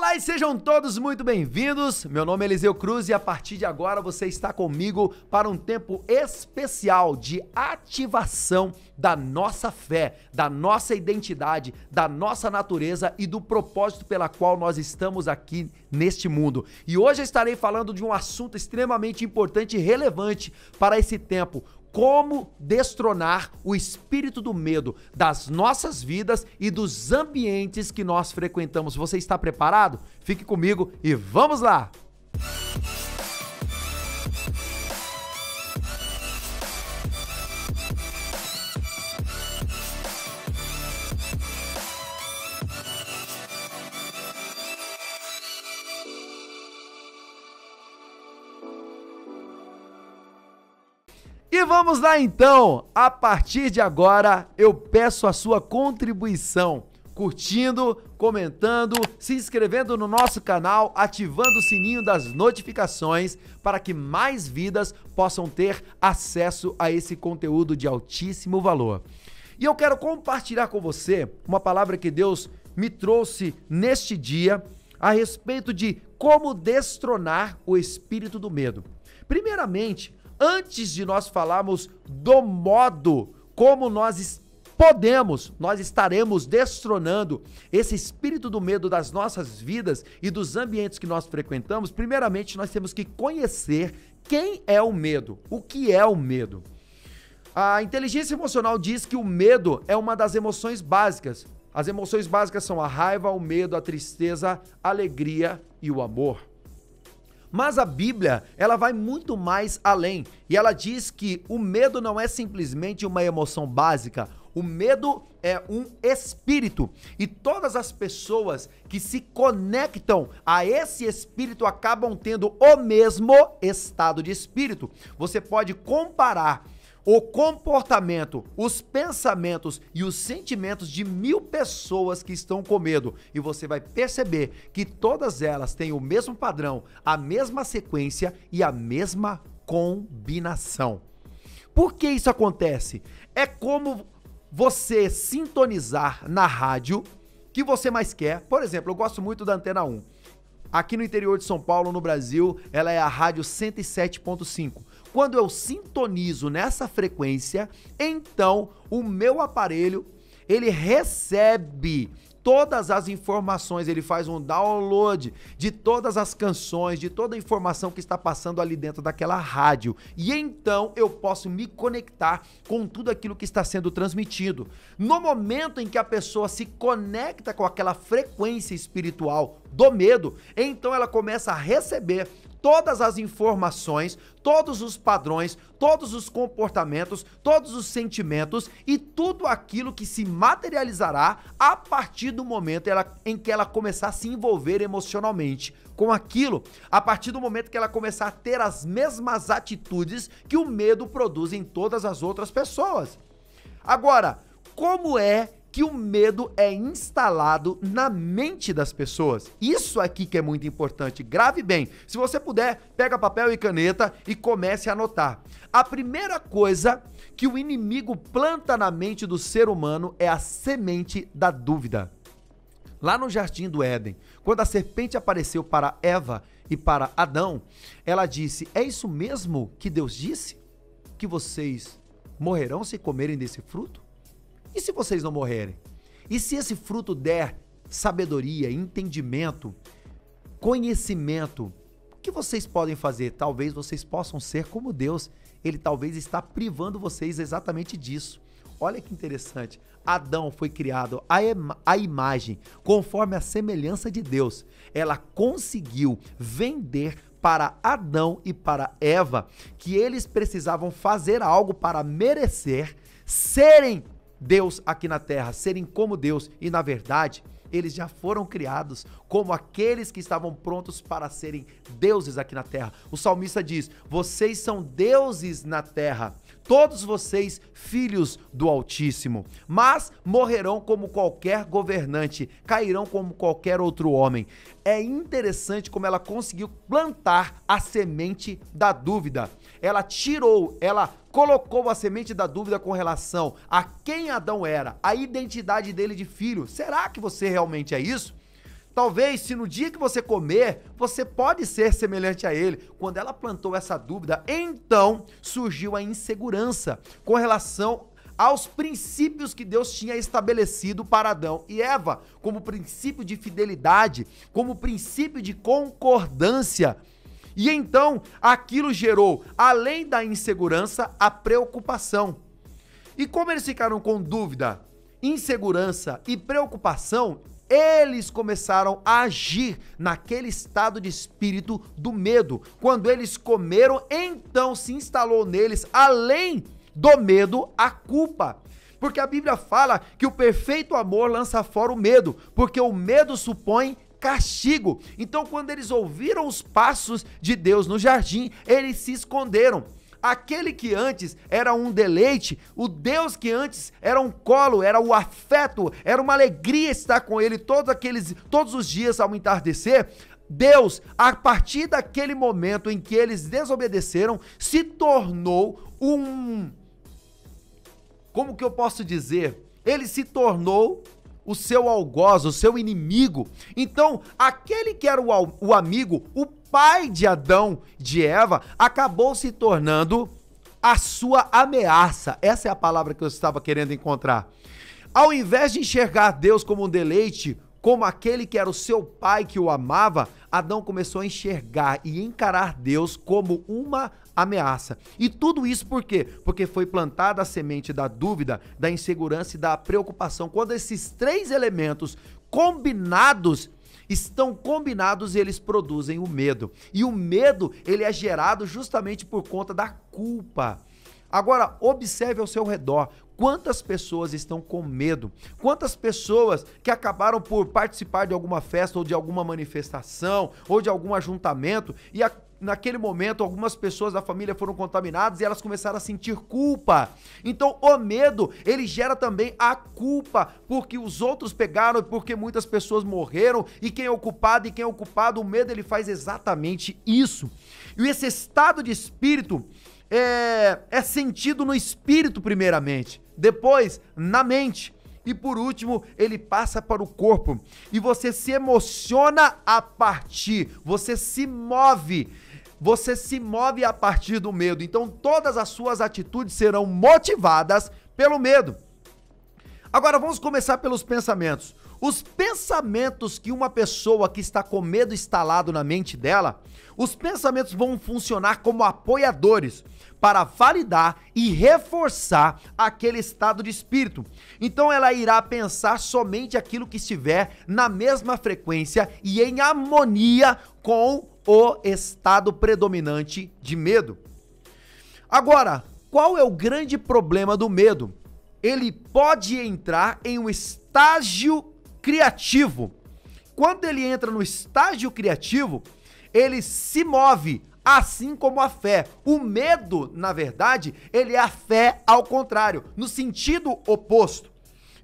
Olá e sejam todos muito bem-vindos. Meu nome é Eliseu Cruz e a partir de agora você está comigo para um tempo especial de ativação da nossa fé, da nossa identidade, da nossa natureza e do propósito pela qual nós estamos aqui neste mundo. E hoje eu estarei falando de um assunto extremamente importante e relevante para esse tempo: como destronar o espírito do medo das nossas vidas e dos ambientes que nós frequentamos. Você está preparado? Fique comigo e vamos lá! E vamos lá então, a partir de agora eu peço a sua contribuição, curtindo, comentando, se inscrevendo no nosso canal, ativando o sininho das notificações para que mais vidas possam ter acesso a esse conteúdo de altíssimo valor. E eu quero compartilhar com você uma palavra que Deus me trouxe neste dia a respeito de como destronar o espírito do medo. Primeiramente, antes de nós falarmos do modo como nós estaremos destronando esse espírito do medo das nossas vidas e dos ambientes que nós frequentamos, primeiramente nós temos que conhecer quem é o medo, o que é o medo. A inteligência emocional diz que o medo é uma das emoções básicas. As emoções básicas são a raiva, o medo, a tristeza, a alegria e o amor. Mas a Bíblia, ela vai muito mais além e ela diz que o medo não é simplesmente uma emoção básica, o medo é um espírito e todas as pessoas que se conectam a esse espírito acabam tendo o mesmo estado de espírito. Você pode comparar o comportamento, os pensamentos e os sentimentos de 1000 pessoas que estão com medo e você vai perceber que todas elas têm o mesmo padrão, a mesma sequência e a mesma combinação. Por que isso acontece? É como você sintonizar na rádio que você mais quer. Por exemplo, eu gosto muito da Antena 1. Aqui no interior de São Paulo, no Brasil, ela é a rádio 107.5. Quando eu sintonizo nessa frequência, então o meu aparelho, ele recebe todas as informações, ele faz um download de todas as canções, de toda a informação que está passando ali dentro daquela rádio. E então eu posso me conectar com tudo aquilo que está sendo transmitido. No momento em que a pessoa se conecta com aquela frequência espiritual do medo, então ela começa a receber todas as informações, todos os padrões, todos os comportamentos, todos os sentimentos e tudo aquilo que se materializará a partir do momento em que ela começar a se envolver emocionalmente com aquilo, a partir do momento que ela começar a ter as mesmas atitudes que o medo produz em todas as outras pessoas. Agora, como é que o medo é instalado na mente das pessoas? Isso aqui que é muito importante, grave bem. Se você puder, pega papel e caneta e comece a anotar. A primeira coisa que o inimigo planta na mente do ser humano é a semente da dúvida. Lá no Jardim do Éden, quando a serpente apareceu para Eva e para Adão, ela disse: é isso mesmo que Deus disse? Que vocês morrerão se comerem desse fruto? E se vocês não morrerem? E se esse fruto der sabedoria, entendimento, conhecimento, o que vocês podem fazer? Talvez vocês possam ser como Deus. Ele talvez está privando vocês exatamente disso. Olha que interessante. Adão foi criado à imagem, conforme a semelhança de Deus. Ela conseguiu vender para Adão e para Eva que eles precisavam fazer algo para merecer serem Deus aqui na terra, serem como Deus, e na verdade eles já foram criados como aqueles que estavam prontos para serem deuses aqui na terra. O salmista diz: vocês são deuses na terra, todos vocês filhos do Altíssimo, mas morrerão como qualquer governante, cairão como qualquer outro homem. É interessante como ela conseguiu plantar a semente da dúvida. Ela colocou a semente da dúvida com relação a quem Adão era, a identidade dele de filho. Será que você realmente é isso? Talvez, se no dia que você comer, você pode ser semelhante a ele. Quando ela plantou essa dúvida, então surgiu a insegurança com relação aos princípios que Deus tinha estabelecido para Adão e Eva, como princípio de fidelidade, como princípio de concordância. E então, aquilo gerou, além da insegurança, a preocupação. E como eles ficaram com dúvida, insegurança e preocupação, eles começaram a agir naquele estado de espírito do medo. Quando eles comeram, então se instalou neles, além do medo, a culpa. Porque a Bíblia fala que o perfeito amor lança fora o medo, porque o medo supõe castigo. Então, quando eles ouviram os passos de Deus no jardim, eles se esconderam. Aquele que antes era um deleite, o Deus que antes era um colo, era o afeto, era uma alegria estar com ele todos os dias ao entardecer, Deus, a partir daquele momento em que eles desobedeceram, se tornou como que eu posso dizer? Ele se tornou o seu algoz, o seu inimigo. Então, aquele que era o amigo, o pai de Adão, de Eva, acabou se tornando a sua ameaça. Essa é a palavra que eu estava querendo encontrar. Ao invés de enxergar Deus como um deleite, como aquele que era o seu pai que o amava, Adão começou a enxergar e encarar Deus como uma ameaça. E tudo isso por quê? Porque foi plantada a semente da dúvida, da insegurança e da preocupação. Quando esses três elementos estão combinados, eles produzem o medo. E o medo, ele é gerado justamente por conta da culpa. Agora, observe ao seu redor. Quantas pessoas estão com medo? Quantas pessoas que acabaram por participar de alguma festa ou de alguma manifestação ou de algum ajuntamento e naquele momento algumas pessoas da família foram contaminadas e elas começaram a sentir culpa. Então o medo, ele gera também a culpa, porque os outros pegaram, porque muitas pessoas morreram e quem é o culpado, o medo ele faz exatamente isso. E esse estado de espírito é sentido no espírito primeiramente, depois na mente e por último ele passa para o corpo e você se emociona você se move a partir do medo. Então todas as suas atitudes serão motivadas pelo medo. Agora vamos começar pelos pensamentos. Os pensamentos que uma pessoa que está com medo instalado na mente dela, os pensamentos vão funcionar como apoiadores para validar e reforçar aquele estado de espírito. Então ela irá pensar somente aquilo que estiver na mesma frequência e em harmonia com o estado predominante de medo. Agora, qual é o grande problema do medo? Ele pode entrar em um estágio criativo. Quando ele entra no estágio criativo, ele se move, assim como a fé. O medo, na verdade, ele é a fé ao contrário, no sentido oposto.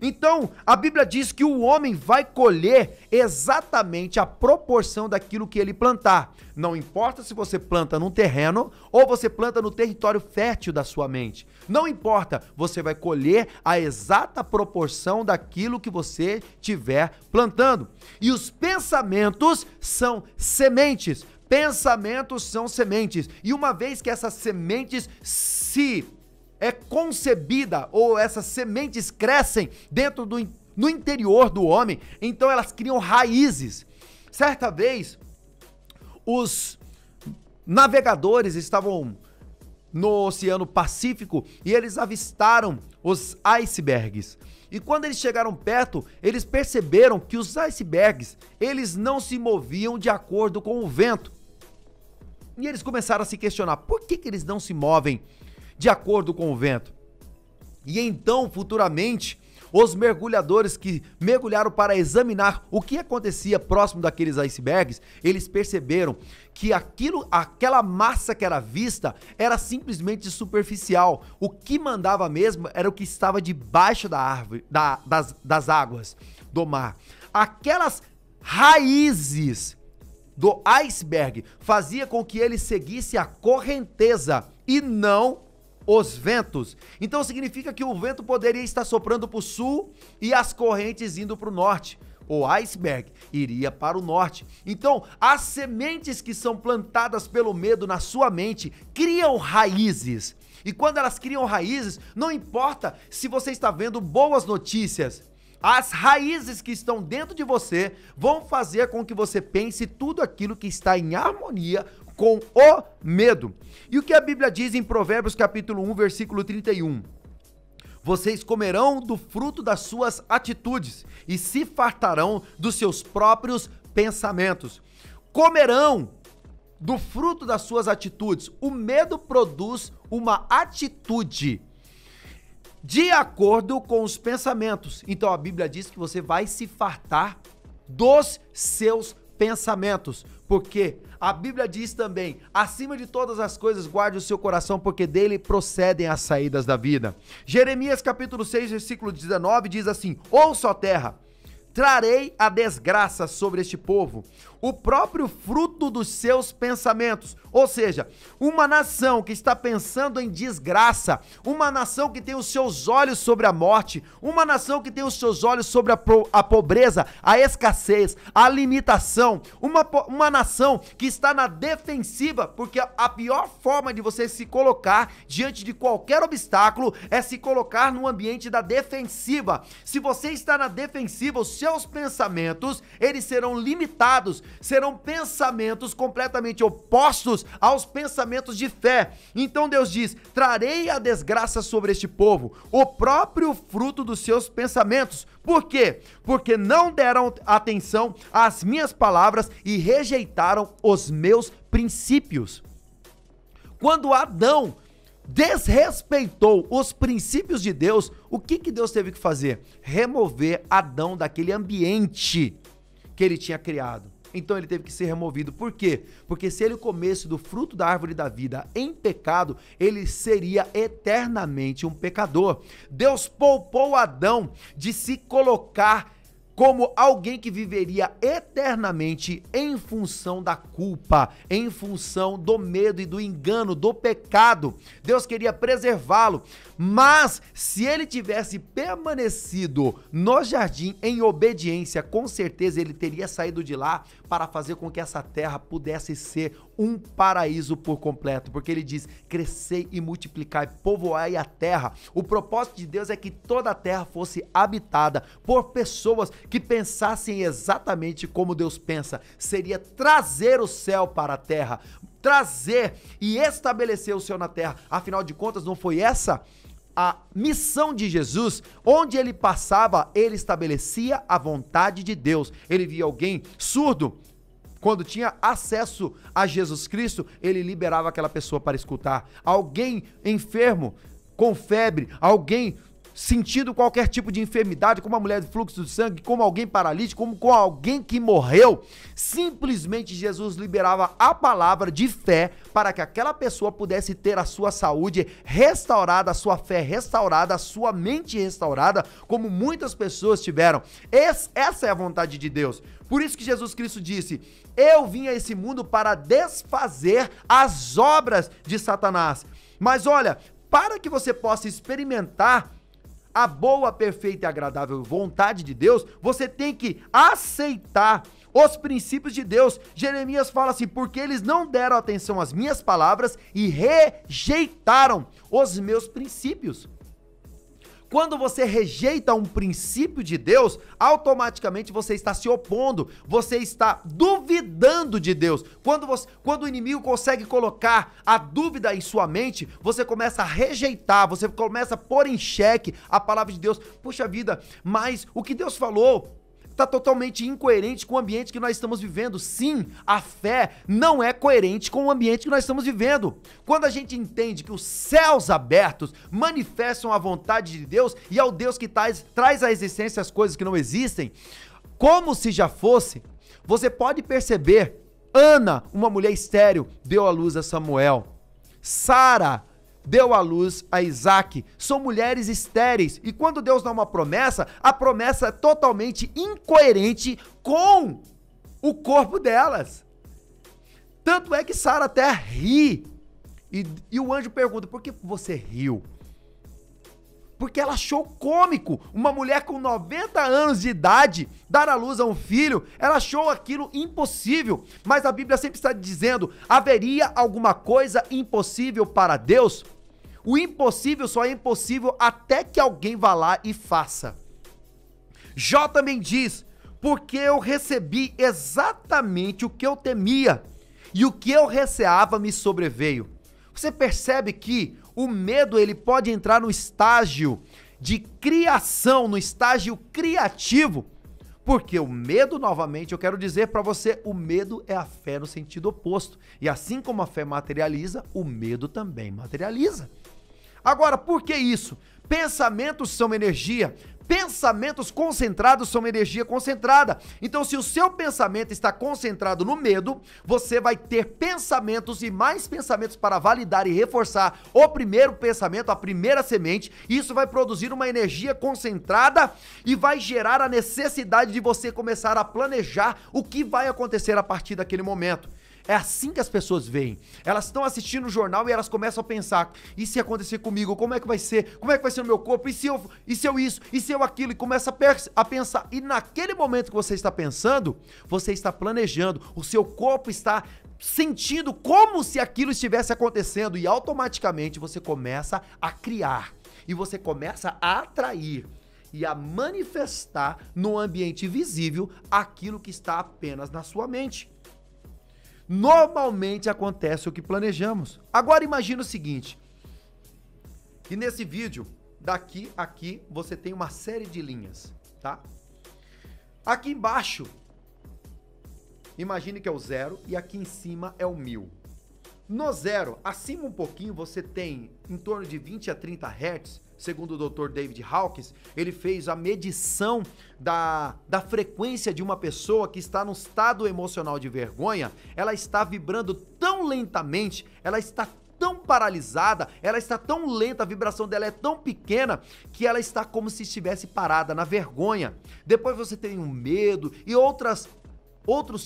Então, a Bíblia diz que o homem vai colher exatamente a proporção daquilo que ele plantar. Não importa se você planta num terreno ou você planta no território fértil da sua mente. Não importa, você vai colher a exata proporção daquilo que você tiver plantando. E os pensamentos são sementes. Pensamentos são sementes. E uma vez que essas sementes é concebida ou essas sementes crescem no interior do homem, então elas criam raízes. Certa vez, os navegadores estavam no Oceano Pacífico e eles avistaram os icebergs. E quando eles chegaram perto, eles perceberam que os icebergs, eles não se moviam de acordo com o vento. E eles começaram a se questionar, por que eles não se movem de acordo com o vento? E então, futuramente, os mergulhadores que mergulharam para examinar o que acontecia próximo daqueles icebergs, eles perceberam que aquela massa que era vista era simplesmente superficial. O que mandava mesmo era o que estava debaixo das águas do mar. Aquelas raízes do iceberg fazia com que ele seguisse a correnteza e não os ventos. Então significa que o vento poderia estar soprando para o sul e as correntes indo para o norte. o iceberg iria para o norte. Então, as sementes que são plantadas pelo medo na sua mente criam raízes. E quando elas criam raízes, não importa se você está vendo boas notícias, as raízes que estão dentro de você vão fazer com que você pense tudo aquilo que está em harmonia com o medo. E o que a Bíblia diz em Provérbios capítulo 1, versículo 31? Vocês comerão do fruto das suas atitudes e se fartarão dos seus próprios pensamentos. Comerão do fruto das suas atitudes. O medo produz uma atitude de acordo com os pensamentos. Então a Bíblia diz que você vai se fartar dos seus pensamentos. Porque a Bíblia diz também, acima de todas as coisas, guarde o seu coração, porque dele procedem as saídas da vida. Jeremias capítulo 6, versículo 19 diz assim: ouça, ó terra, trarei a desgraça sobre este povo, o próprio fruto dos seus pensamentos. Ou seja, uma nação que está pensando em desgraça, uma nação que tem os seus olhos sobre a morte, uma nação que tem os seus olhos sobre a pobreza, a escassez, a limitação, uma nação que está na defensiva, porque a pior forma de você se colocar diante de qualquer obstáculo é se colocar no ambiente da defensiva. Se você está na defensiva, os seus pensamentos, eles serão limitados, serão pensamentos completamente opostos aos pensamentos de fé. Então Deus diz: trarei a desgraça sobre este povo, o próprio fruto dos seus pensamentos. Por quê? Porque não deram atenção às minhas palavras e rejeitaram os meus princípios. Quando Adão desrespeitou os princípios de Deus, o que Deus teve que fazer? Remover Adão daquele ambiente que ele tinha criado. Então ele teve que ser removido. Por quê? Porque se ele comesse do fruto da árvore da vida em pecado, ele seria eternamente um pecador. Deus poupou Adão de se colocar como alguém que viveria eternamente em função da culpa, em função do medo e do engano, do pecado. Deus queria preservá-lo, mas se ele tivesse permanecido no jardim em obediência, com certeza ele teria saído de lá para fazer com que essa terra pudesse ser um paraíso por completo, porque ele diz: crescei e multiplicai, povoai a terra. O propósito de Deus é que toda a terra fosse habitada por pessoas que pensassem exatamente como Deus pensa. Seria trazer o céu para a terra, trazer e estabelecer o céu na terra. Afinal de contas, não foi essa a missão de Jesus? Onde ele passava, ele estabelecia a vontade de Deus. Ele via alguém surdo, quando tinha acesso a Jesus Cristo, ele liberava aquela pessoa para escutar. Alguém enfermo, com febre, alguém sentindo qualquer tipo de enfermidade, como a mulher de fluxo de sangue, como alguém paralítico, como com alguém que morreu, simplesmente Jesus liberava a palavra de fé para que aquela pessoa pudesse ter a sua saúde restaurada, a sua fé restaurada, a sua mente restaurada, como muitas pessoas tiveram. Essa é a vontade de Deus. Por isso que Jesus Cristo disse: eu vim a esse mundo para desfazer as obras de Satanás. Mas olha, para que você possa experimentar a boa, perfeita e agradável vontade de Deus, você tem que aceitar os princípios de Deus. Jeremias fala assim: porque eles não deram atenção às minhas palavras e rejeitaram os meus princípios. Quando você rejeita um princípio de Deus, automaticamente você está se opondo, você está duvidando de Deus. Quando o inimigo consegue colocar a dúvida em sua mente, você começa a rejeitar, você começa a pôr em xeque a palavra de Deus. Puxa vida, mas o que Deus falou está totalmente incoerente com o ambiente que nós estamos vivendo. Sim, a fé não é coerente com o ambiente que nós estamos vivendo. Quando a gente entende que os céus abertos manifestam a vontade de Deus e é o Deus que traz à existência as coisas que não existem, como se já fosse, você pode perceber. Ana, uma mulher estéril, deu à luz a Samuel. Sara deu à luz a Isaac. São mulheres estéreis. E quando Deus dá uma promessa, a promessa é totalmente incoerente com o corpo delas. Tanto é que Sara até ri. E o anjo pergunta: por que você riu? porque ela achou cômico uma mulher com 90 anos de idade dar à luz a um filho. Ela achou aquilo impossível, mas a Bíblia sempre está dizendo: haveria alguma coisa impossível para Deus? O impossível só é impossível até que alguém vá lá e faça. Jó também diz: porque eu recebi exatamente o que eu temia, e o que eu receava me sobreveio. Você percebe que o medo, ele pode entrar no estágio de criação, no estágio criativo, porque o medo, novamente, eu quero dizer para você, o medo é a fé no sentido oposto. E assim como a fé materializa, o medo também materializa. Agora, por que isso? Pensamentos são energia. Pensamentos concentrados são energia concentrada. Então, se o seu pensamento está concentrado no medo, você vai ter pensamentos e mais pensamentos para validar e reforçar o primeiro pensamento, a primeira semente. Isso vai produzir uma energia concentrada e vai gerar a necessidade de você começar a planejar o que vai acontecer a partir daquele momento. É assim que as pessoas veem. Elas estão assistindo o jornal e elas começam a pensar: e se acontecer comigo? Como é que vai ser? Como é que vai ser no meu corpo? E se eu isso? E se eu aquilo? E começa a pensar. E naquele momento que você está pensando, você está planejando. O seu corpo está sentindo como se aquilo estivesse acontecendo. E automaticamente você começa a criar. E você começa a atrair e a manifestar no ambiente visível aquilo que está apenas na sua mente. Normalmente acontece o que planejamos. Agora imagina o seguinte, que nesse vídeo, daqui a aqui, você tem uma série de linhas, tá? Aqui embaixo, imagine que é o 0 e aqui em cima é o 1000. No 0, acima um pouquinho, você tem em torno de 20 a 30 Hz, segundo o Dr. David Hawkins. Ele fez a medição da frequência de uma pessoa que está num estado emocional de vergonha. Ela está vibrando tão lentamente, ela está tão paralisada, ela está tão lenta, a vibração dela é tão pequena que ela está como se estivesse parada na vergonha. Depois você tem o medo e outros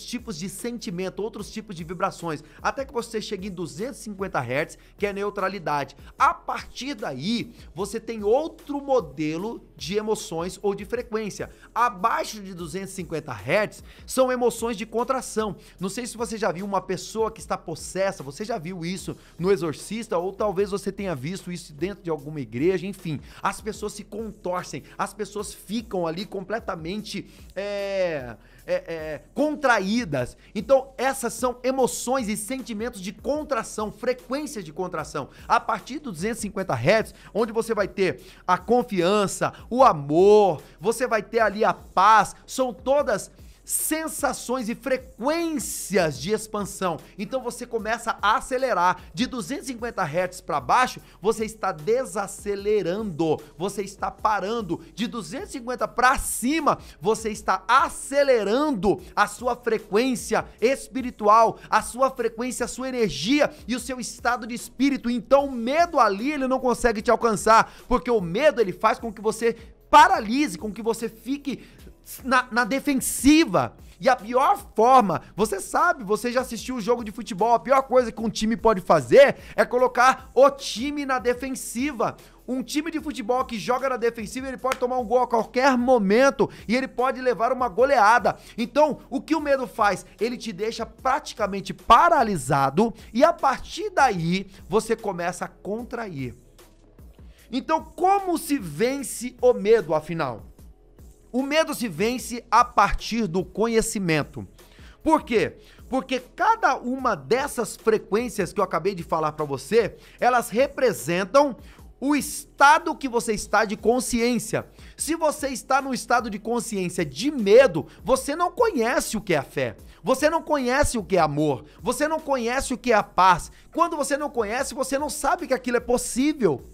tipos de sentimento, outros tipos de vibrações, até que você chegue em 250 Hz, que é neutralidade. A partir daí, você tem outro modelo de emoções ou de frequência. Abaixo de 250 Hz, são emoções de contração. Não sei se você já viu uma pessoa que está possessa, você já viu isso no Exorcista, ou talvez você tenha visto isso dentro de alguma igreja, enfim. As pessoas se contorcem, as pessoas ficam ali completamente contraídas. Então essas são emoções e sentimentos de contração, frequências de contração. A partir dos 250 Hz, onde você vai ter a confiança, o amor, você vai ter ali a paz, são todas sensações e frequências de expansão. Então você começa a acelerar. De 250 Hz para baixo, você está desacelerando, você está parando. De 250 para cima, você está acelerando a sua frequência espiritual, a sua frequência, a sua energia e o seu estado de espírito. Então o medo ali, ele não consegue te alcançar, porque o medo, ele faz com que você paralise, com que você fique na defensiva. E a pior forma, você sabe, você já assistiu o jogo de futebol, a pior coisa que um time pode fazer é colocar o time na defensiva. Um time de futebol que joga na defensiva, ele pode tomar um gol a qualquer momento e ele pode levar uma goleada. Então, o que o medo faz? Ele te deixa praticamente paralisado e a partir daí você começa a contrair. Então, como se vence o medo, afinal? O medo se vence a partir do conhecimento. Por quê? Porque cada uma dessas frequências que eu acabei de falar para você, elas representam o estado que você está de consciência. Se você está no estado de consciência de medo, você não conhece o que é a fé. Você não conhece o que é amor. Você não conhece o que é a paz. Quando você não conhece, você não sabe que aquilo é possível.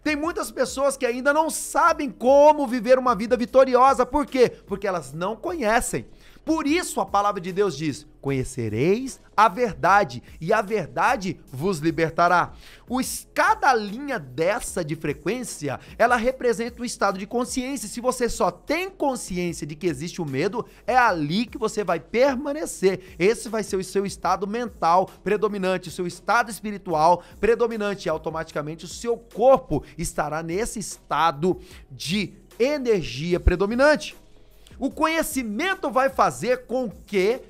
Tem muitas pessoas que ainda não sabem como viver uma vida vitoriosa. Por quê? Porque elas não conhecem. Por isso a palavra de Deus diz: conhecereis a verdade, e a verdade vos libertará. Cada linha dessa de frequência, ela representa um estado de consciência. Se você só tem consciência de que existe o medo, é ali que você vai permanecer. Esse vai ser o seu estado mental predominante, o seu estado espiritual predominante, e automaticamente o seu corpo estará nesse estado de energia predominante. O conhecimento vai fazer com que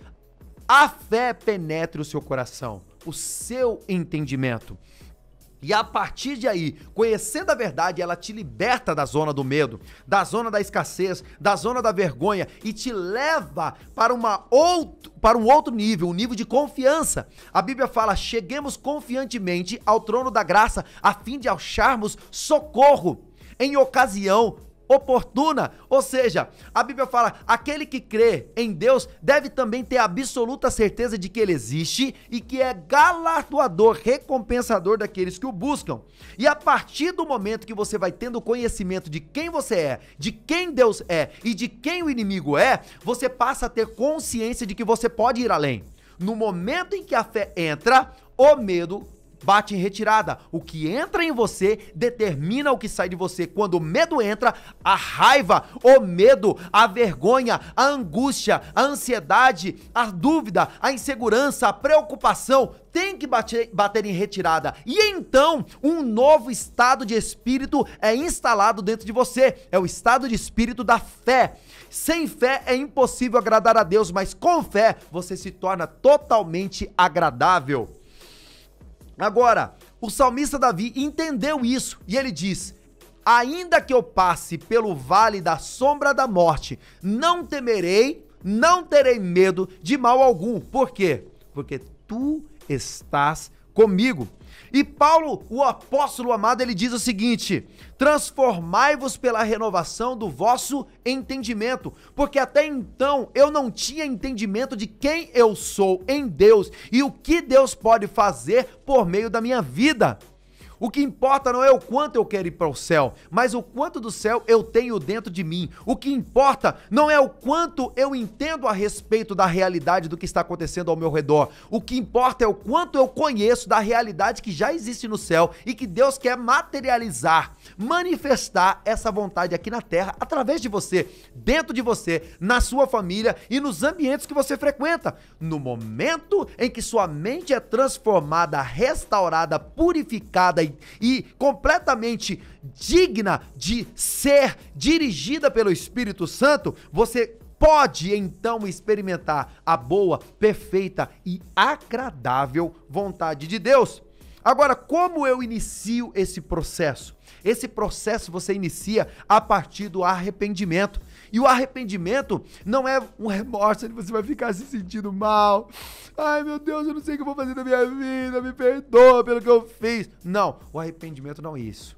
a fé penetre o seu coração, o seu entendimento. E a partir de aí, conhecendo a verdade, ela te liberta da zona do medo, da zona da escassez, da zona da vergonha, e te leva para um outro nível, um nível de confiança. A Bíblia fala: cheguemos confiantemente ao trono da graça, a fim de acharmos socorro em ocasião oportuna. Ou seja, a Bíblia fala: aquele que crê em Deus deve também ter absoluta certeza de que Ele existe e que é galardoador, recompensador daqueles que o buscam. E a partir do momento que você vai tendo conhecimento de quem você é, de quem Deus é e de quem o inimigo é, você passa a ter consciência de que você pode ir além. No momento em que a fé entra, o medo bate em retirada. O que entra em você determina o que sai de você. Quando o medo entra, a raiva, o medo, a vergonha, a angústia, a ansiedade, a dúvida, a insegurança, a preocupação tem que bater em retirada. E então, um novo estado de espírito é instalado dentro de você. É o estado de espírito da fé. Sem fé é impossível agradar a Deus, mas com fé você se torna totalmente agradável. Agora, o salmista Davi entendeu isso e ele diz: ainda que eu passe pelo vale da sombra da morte, não temerei, não terei medo de mal algum. Por quê? Porque tu estás comigo. E Paulo, o apóstolo amado, ele diz o seguinte: transformai-vos pela renovação do vosso entendimento, porque até então eu não tinha entendimento de quem eu sou em Deus e o que Deus pode fazer por meio da minha vida. O que importa não é o quanto eu quero ir para o céu, mas o quanto do céu eu tenho dentro de mim. O que importa não é o quanto eu entendo a respeito da realidade do que está acontecendo ao meu redor. O que importa é o quanto eu conheço da realidade que já existe no céu e que Deus quer materializar, manifestar essa vontade aqui na terra através de você, dentro de você, na sua família e nos ambientes que você frequenta. No momento em que sua mente é transformada, restaurada, purificada e completamente digna de ser dirigida pelo Espírito Santo, você pode então experimentar a boa, perfeita e agradável vontade de Deus. Agora, como eu inicio esse processo? Esse processo você inicia a partir do arrependimento. E o arrependimento não é um remorso onde você vai ficar se sentindo mal. Ai, meu Deus, eu não sei o que eu vou fazer da minha vida, me perdoa pelo que eu fiz. Não, o arrependimento não é isso.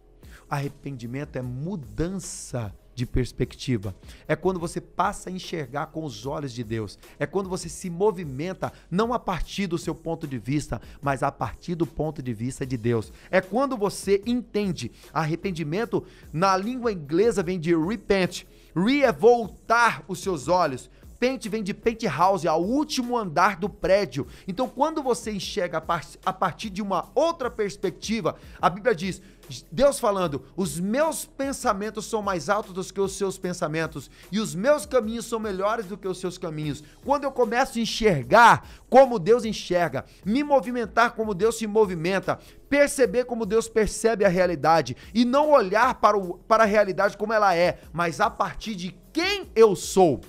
Arrependimento é mudança de perspectiva. É quando você passa a enxergar com os olhos de Deus. É quando você se movimenta não a partir do seu ponto de vista, mas a partir do ponto de vista de Deus. É quando você entende. Arrependimento na língua inglesa vem de repent. Re é voltar os seus olhos. Pente vem de penthouse, ao último andar do prédio. Então, quando você enxerga a partir de uma outra perspectiva, a Bíblia diz, Deus falando: os meus pensamentos são mais altos do que os seus pensamentos, e os meus caminhos são melhores do que os seus caminhos. Quando eu começo a enxergar como Deus enxerga, me movimentar como Deus se movimenta, perceber como Deus percebe a realidade, e não olhar para a realidade como ela é, mas a partir de quem eu sou.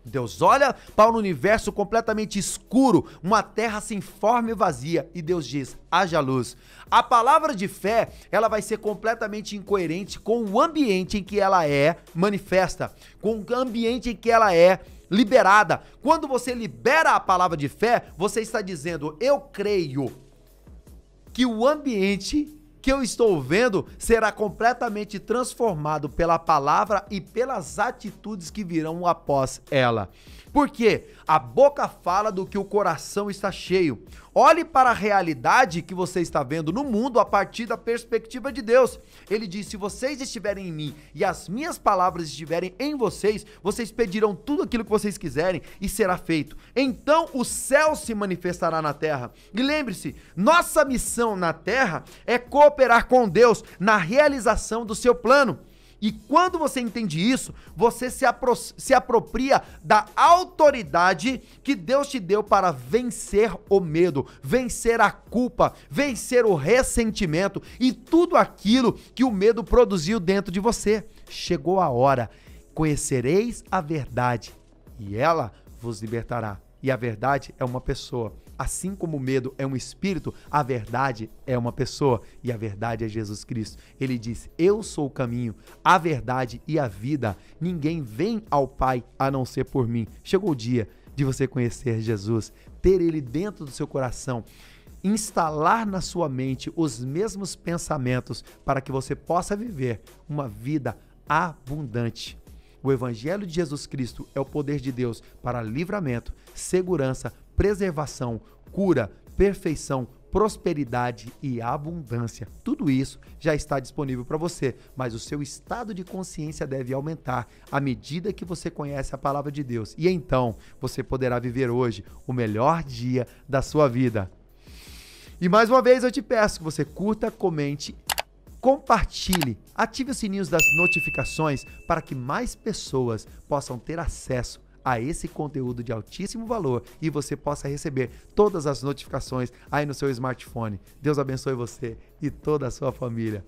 Deus olha para um universo completamente escuro, uma terra sem forma e vazia, e Deus diz: haja luz. A palavra de fé, ela vai ser completamente incoerente com o ambiente em que ela é manifesta, com o ambiente em que ela é liberada. Quando você libera a palavra de fé, você está dizendo: eu creio que o ambiente que eu estou vendo será completamente transformado pela palavra e pelas atitudes que virão após ela. Porque a boca fala do que o coração está cheio. Olhe para a realidade que você está vendo no mundo a partir da perspectiva de Deus. Ele diz: se vocês estiverem em mim e as minhas palavras estiverem em vocês, vocês pedirão tudo aquilo que vocês quiserem e será feito. Então o céu se manifestará na terra. E lembre-se, nossa missão na terra é cooperar com Deus na realização do seu plano. E quando você entende isso, você se apropria da autoridade que Deus te deu para vencer o medo, vencer a culpa, vencer o ressentimento e tudo aquilo que o medo produziu dentro de você. Chegou a hora, conhecereis a verdade e ela vos libertará. E a verdade é uma pessoa. Assim como o medo é um espírito, a verdade é uma pessoa e a verdade é Jesus Cristo. Ele diz: eu sou o caminho, a verdade e a vida. Ninguém vem ao Pai a não ser por mim. Chegou o dia de você conhecer Jesus, ter Ele dentro do seu coração, instalar na sua mente os mesmos pensamentos para que você possa viver uma vida abundante. O Evangelho de Jesus Cristo é o poder de Deus para livramento, segurança, preservação, cura, perfeição, prosperidade e abundância. Tudo isso já está disponível para você, mas o seu estado de consciência deve aumentar à medida que você conhece a palavra de Deus. E então você poderá viver hoje o melhor dia da sua vida. E mais uma vez eu te peço que você curta, comente, compartilhe, ative os sininhos das notificações para que mais pessoas possam ter acesso a esse conteúdo de altíssimo valor e você possa receber todas as notificações aí no seu smartphone. Deus abençoe você e toda a sua família.